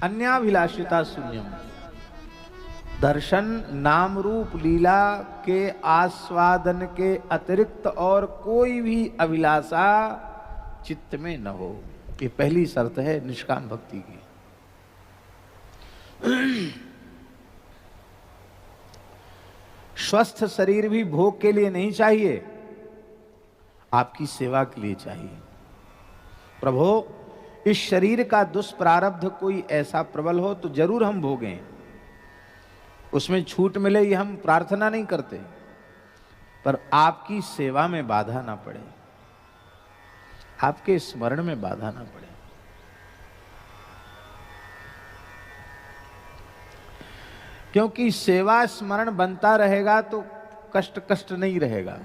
अन्याभिलाषिता शून्यम। दर्शन नाम रूप लीला के आस्वादन के अतिरिक्त और कोई भी अभिलाषा चित्त में न हो। ये पहली शर्त है निष्काम भक्ति की। स्वस्थ शरीर भी भोग के लिए नहीं चाहिए, आपकी सेवा के लिए चाहिए। प्रभु, इस शरीर का दुष्प्रारब्ध कोई ऐसा प्रबल हो तो जरूर हम भोगें, उसमें छूट मिले ये हम प्रार्थना नहीं करते, पर आपकी सेवा में बाधा ना पड़े, आपके स्मरण में बाधा ना पड़े। क्योंकि सेवा स्मरण बनता रहेगा तो कष्ट कष्ट नहीं रहेगा।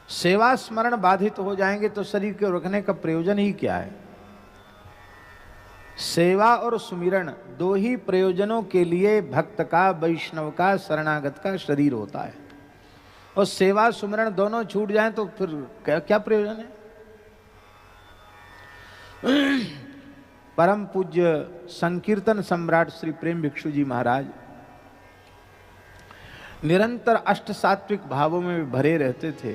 सेवा स्मरण बाधित हो जाएंगे तो शरीर के रखने का प्रयोजन ही क्या है। सेवा और सुमिरन दो ही प्रयोजनों के लिए भक्त का, वैष्णव का, शरणागत का शरीर होता है। और सेवा सुमिरन दोनों छूट जाएं तो फिर क्या प्रयोजन है। परम पूज्य संकीर्तन सम्राट श्री प्रेम भिक्षु जी महाराज निरंतर अष्ट सात्विक भावों में भरे रहते थे।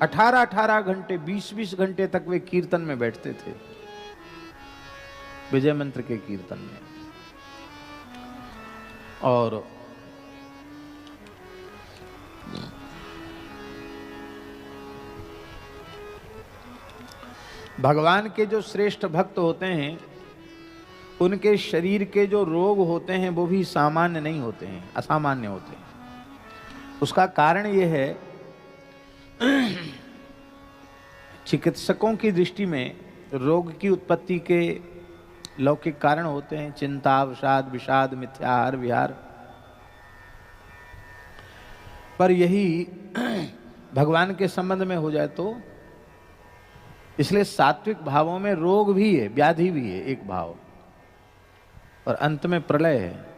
18-18 घंटे 20-20 घंटे तक वे कीर्तन में बैठते थे, विजय मंत्र के कीर्तन में। और भगवान के जो श्रेष्ठ भक्त होते हैं उनके शरीर के जो रोग होते हैं वो भी सामान्य नहीं होते हैं, असामान्य होते हैं। उसका कारण ये है, चिकित्सकों की दृष्टि में रोग की उत्पत्ति के लौकिक कारण होते हैं चिंता, अवसाद, विषाद, मिथ्याहार, विहार। पर यही भगवान के संबंध में हो जाए तो, इसलिए सात्विक भावों में रोग भी है, व्याधि भी है एक भाव, और अंत में प्रलय है।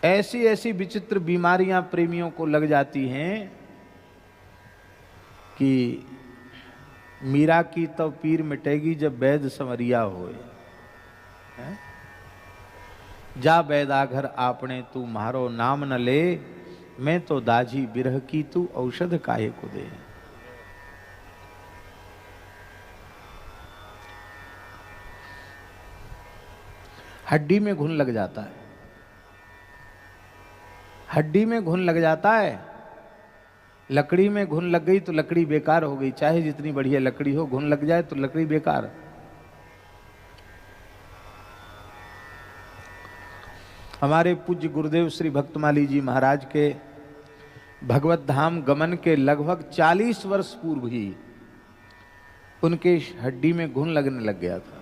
ऐसी ऐसी विचित्र बीमारियां प्रेमियों को लग जाती हैं कि मीरा की तो पीर मिटेगी जब वैद संवरिया होए। जा बैदा घर आपने तू मारो नाम न ले, मैं तो दाजी बिरह की तू औषध काहे को दे। हड्डी में घुन लग जाता है, हड्डी में घुन लग जाता है। लकड़ी में घुन लग गई तो लकड़ी बेकार हो गई, चाहे जितनी बढ़िया लकड़ी हो, घुन लग जाए तो लकड़ी बेकार। हमारे पूज्य गुरुदेव श्री भक्तमाली जी महाराज के भगवत धाम गमन के लगभग 40 वर्ष पूर्व ही उनके हड्डी में घुन लगने लग गया था।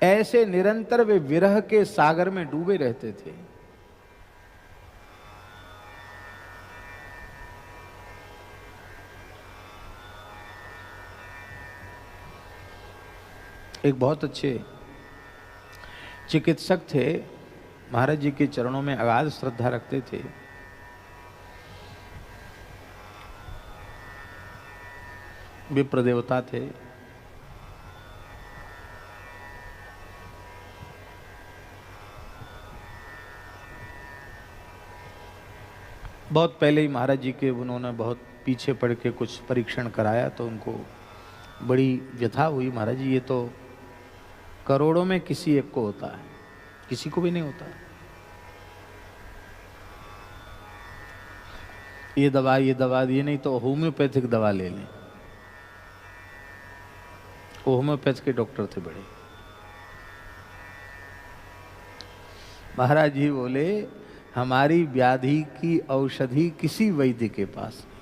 ऐसे निरंतर वे विरह के सागर में डूबे रहते थे। एक बहुत अच्छे चिकित्सक थे, महाराज जी के चरणों में अगाध श्रद्धा रखते थे। विप्र देवता थे। बहुत पहले ही महाराज जी के उन्होंने बहुत पीछे पड़ के कुछ परीक्षण कराया तो उनको बड़ी व्यथा हुई। महाराज जी, ये तो करोड़ों में किसी एक को होता है, किसी को भी नहीं होता। ये दवा ये नहीं तो होम्योपैथिक दवा ले लें। वो होम्योपैथ के डॉक्टर थे बड़े। महाराज जी बोले, हमारी व्याधि की औषधि किसी वैद्य के पास नहीं।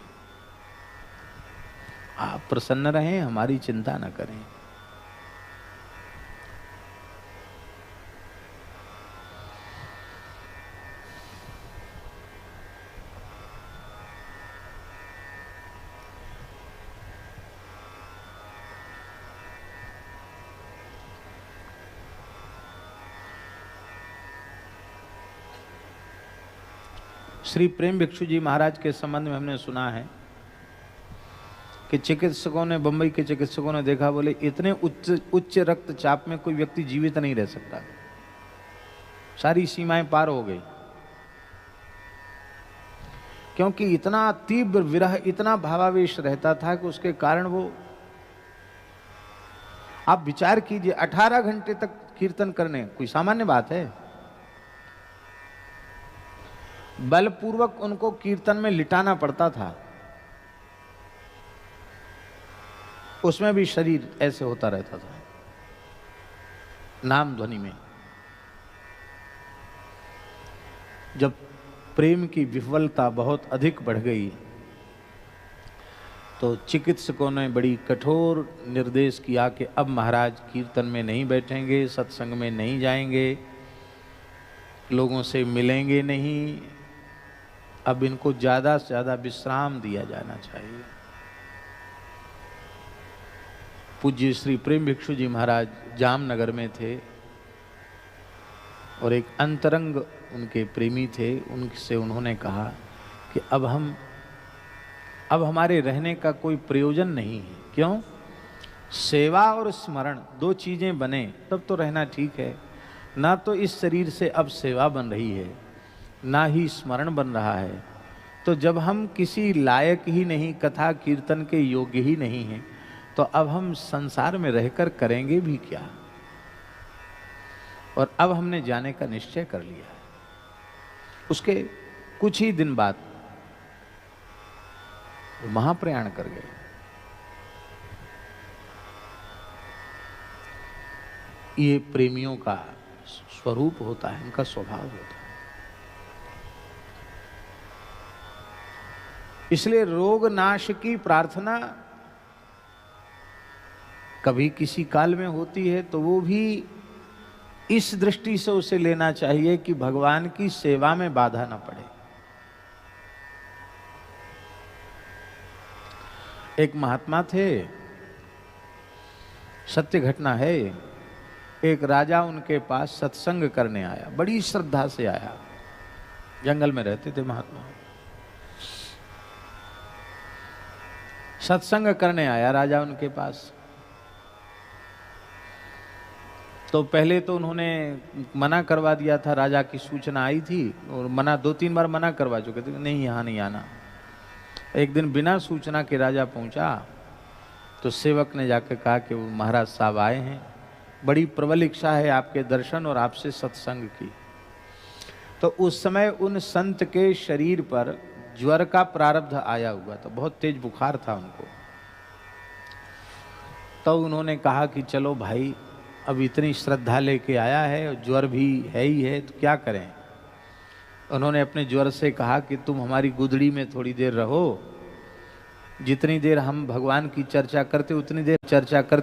आप प्रसन्न रहें, हमारी चिंता न करें। श्री प्रेम भिक्षु जी महाराज के संबंध में हमने सुना है कि चिकित्सकों ने, बंबई के चिकित्सकों ने देखा, बोले इतने उच्च रक्तचाप में कोई व्यक्ति जीवित नहीं रह सकता, सारी सीमाएं पार हो गई, क्योंकि इतना तीव्र विरह, इतना भावावेश रहता था कि उसके कारण वो, आप विचार कीजिए 18 घंटे तक कीर्तन करने कोई सामान्य बात है। बलपूर्वक उनको कीर्तन में लिटाना पड़ता था, उसमें भी शरीर ऐसे होता रहता था नाम ध्वनि में। जब प्रेम की विफलता बहुत अधिक बढ़ गई तो चिकित्सकों ने बड़ी कठोर निर्देश किया कि अब महाराज कीर्तन में नहीं बैठेंगे, सत्संग में नहीं जाएंगे, लोगों से मिलेंगे नहीं, अब इनको ज़्यादा से ज़्यादा विश्राम दिया जाना चाहिए। पूज्य श्री प्रेम भिक्षु जी महाराज जामनगर में थे और एक अंतरंग उनके प्रेमी थे, उनसे उन्होंने कहा कि अब हमारे रहने का कोई प्रयोजन नहीं है। क्यों? सेवा और स्मरण दो चीजें बने तब तो रहना ठीक है। ना तो इस शरीर से अब सेवा बन रही है, ना ही स्मरण बन रहा है, तो जब हम किसी लायक ही नहीं, कथा कीर्तन के योग्य ही नहीं हैं, तो अब हम संसार में रहकर करेंगे भी क्या। और अब हमने जाने का निश्चय कर लिया है। उसके कुछ ही दिन बाद महाप्रयाण कर गए। ये प्रेमियों का स्वरूप होता है, इनका स्वभाव होता है। इसलिए रोग नाश की प्रार्थना कभी किसी काल में होती है तो वो भी इस दृष्टि से उसे लेना चाहिए कि भगवान की सेवा में बाधा न पड़े। एक महात्मा थे, सत्य घटना है, एक राजा उनके पास सत्संग करने आया, बड़ी श्रद्धा से आया, जंगल में रहते थे महात्मा। सत्संग करने आया राजा उनके पास। तो पहले तो उन्होंने मना करवा दिया था, राजा की सूचना आई थी और मना 2-3 बार मना करवा चुके थे, नहीं यहाँ नहीं आना। एक दिन बिना सूचना के राजा पहुंचा तो सेवक ने जाकर कहा कि वो महाराज साहब आए हैं, बड़ी प्रबल इच्छा है आपके दर्शन और आपसे सत्संग की। तो उस समय उन संत के शरीर पर ज्वर का प्रारब्ध आया हुआ था, बहुत तेज बुखार था उनको। तो उन्होंने कहा कि चलो भाई, अब इतनी श्रद्धा लेके आया है, ज्वर भी है ही है, तो क्या करें। उन्होंने अपने ज्वर से कहा कि तुम हमारी गुदड़ी में थोड़ी देर रहो, जितनी देर हम भगवान की चर्चा करते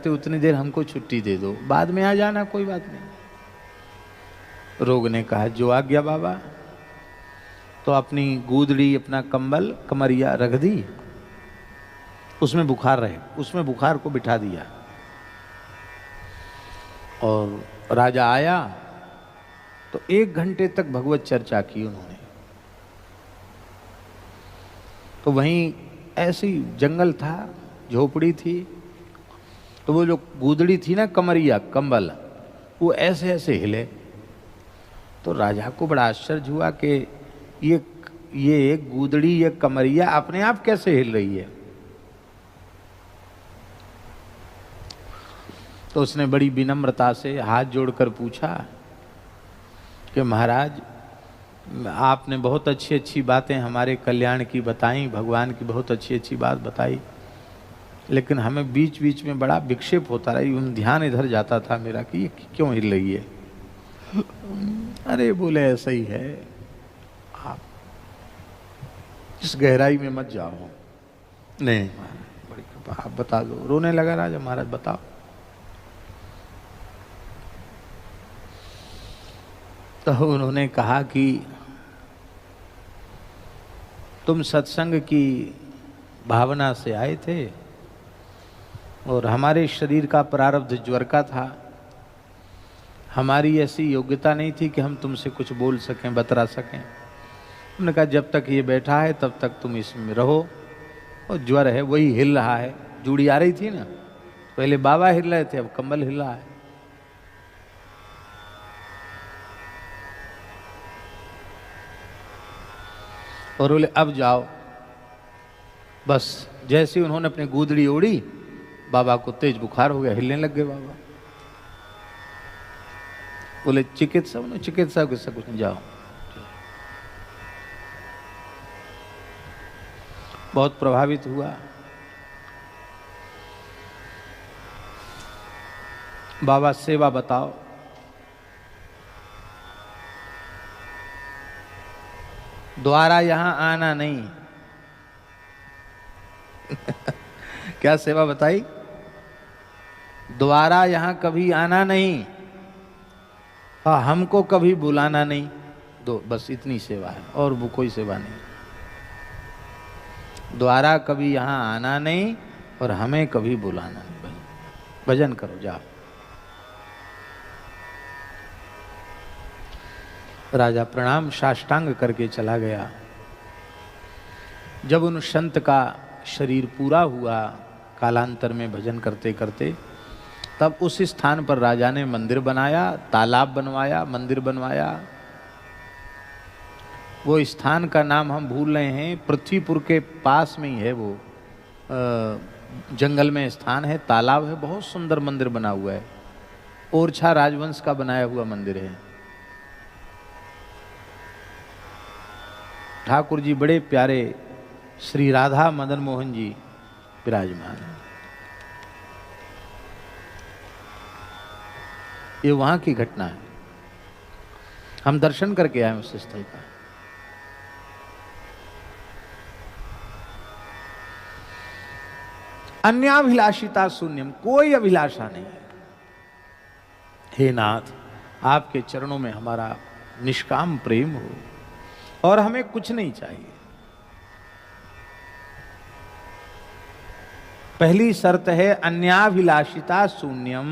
उतनी देर हमको छुट्टी दे दो, बाद में आ जाना, कोई बात नहीं। रोग ने कहा जो आज्ञा बाबा। तो अपनी गुदड़ी, अपना कंबल, कमरिया रख दी, उसमें बुखार रहे, उसमें बुखार को बिठा दिया। और राजा आया तो 1 घंटे तक भगवत चर्चा की उन्होंने। तो वहीं ऐसी जंगल था, झोपड़ी थी, तो वो जो गुदड़ी थी ना, कमरिया, कंबल, वो ऐसे ऐसे हिले। तो राजा को बड़ा आश्चर्य हुआ कि ये गुदड़ी, ये कमरिया अपने आप कैसे हिल रही है। तो उसने बड़ी विनम्रता से हाथ जोड़कर पूछा कि महाराज, आपने बहुत अच्छी अच्छी बातें हमारे कल्याण की बताई, भगवान की बहुत अच्छी अच्छी बात बताई, लेकिन हमें बीच बीच में बड़ा विक्षेप होता रहा, ध्यान इधर जाता था मेरा कि ये क्यों हिल रही है। अरे बोले ऐसा ही है, आप इस गहराई में मत जाओ। नहीं बड़ी कृपा, आप बता दो। रोने लगा राजा, महाराज बताओ। तो उन्होंने कहा कि तुम सत्संग की भावना से आए थे और हमारे शरीर का प्रारब्ध ज्वर का था, हमारी ऐसी योग्यता नहीं थी कि हम तुमसे कुछ बोल सकें, बतरा सकें। उन्होंने कहा जब तक ये बैठा है तब तक तुम इसमें रहो, और ज्वर है वही हिल रहा है, जूड़ी आ रही थी ना, पहले बाबा हिल रहे थे, अब कंबल हिल रहा है। और बोले अब जाओ। बस जैसे उन्होंने अपनी गूदड़ी ओढ़ी, बाबा को तेज बुखार हो गया, हिलने लग गए बाबा। बोले चिकित्सा कुछ नहीं, जाओ। बहुत प्रभावित हुआ। बाबा सेवा बताओ। द्वारा यहां आना नहीं। क्या सेवा बताई? द्वारा यहां कभी आना नहीं, हाँ हमको कभी बुलाना नहीं, दो बस इतनी सेवा है, और वो कोई सेवा नहीं। द्वारा कभी यहां आना नहीं और हमें कभी बुलाना नहीं। भजन करो, जाओ। राजा प्रणाम साष्टांग करके चला गया। जब उन संत का शरीर पूरा हुआ, कालांतर में भजन करते करते, तब उस स्थान पर राजा ने मंदिर बनाया, तालाब बनवाया, मंदिर बनवाया। वो स्थान का नाम हम भूल रहे हैं, पृथ्वीपुर के पास में ही है वो, जंगल में स्थान है, तालाब है, बहुत सुंदर मंदिर बना हुआ है। ओरछा राजवंश का बनाया हुआ मंदिर है। ठाकुर जी बड़े प्यारे श्री राधा मदन मोहन जी विराजमान हैं। ये वहां की घटना है, हम दर्शन करके आए उस स्थल का। अन्याभिलाषिता शून्यम, कोई अभिलाषा नहीं। हे नाथ, आपके चरणों में हमारा निष्काम प्रेम हो और हमें कुछ नहीं चाहिए। पहली शर्त है अन्याभिलाषिता शून्यम।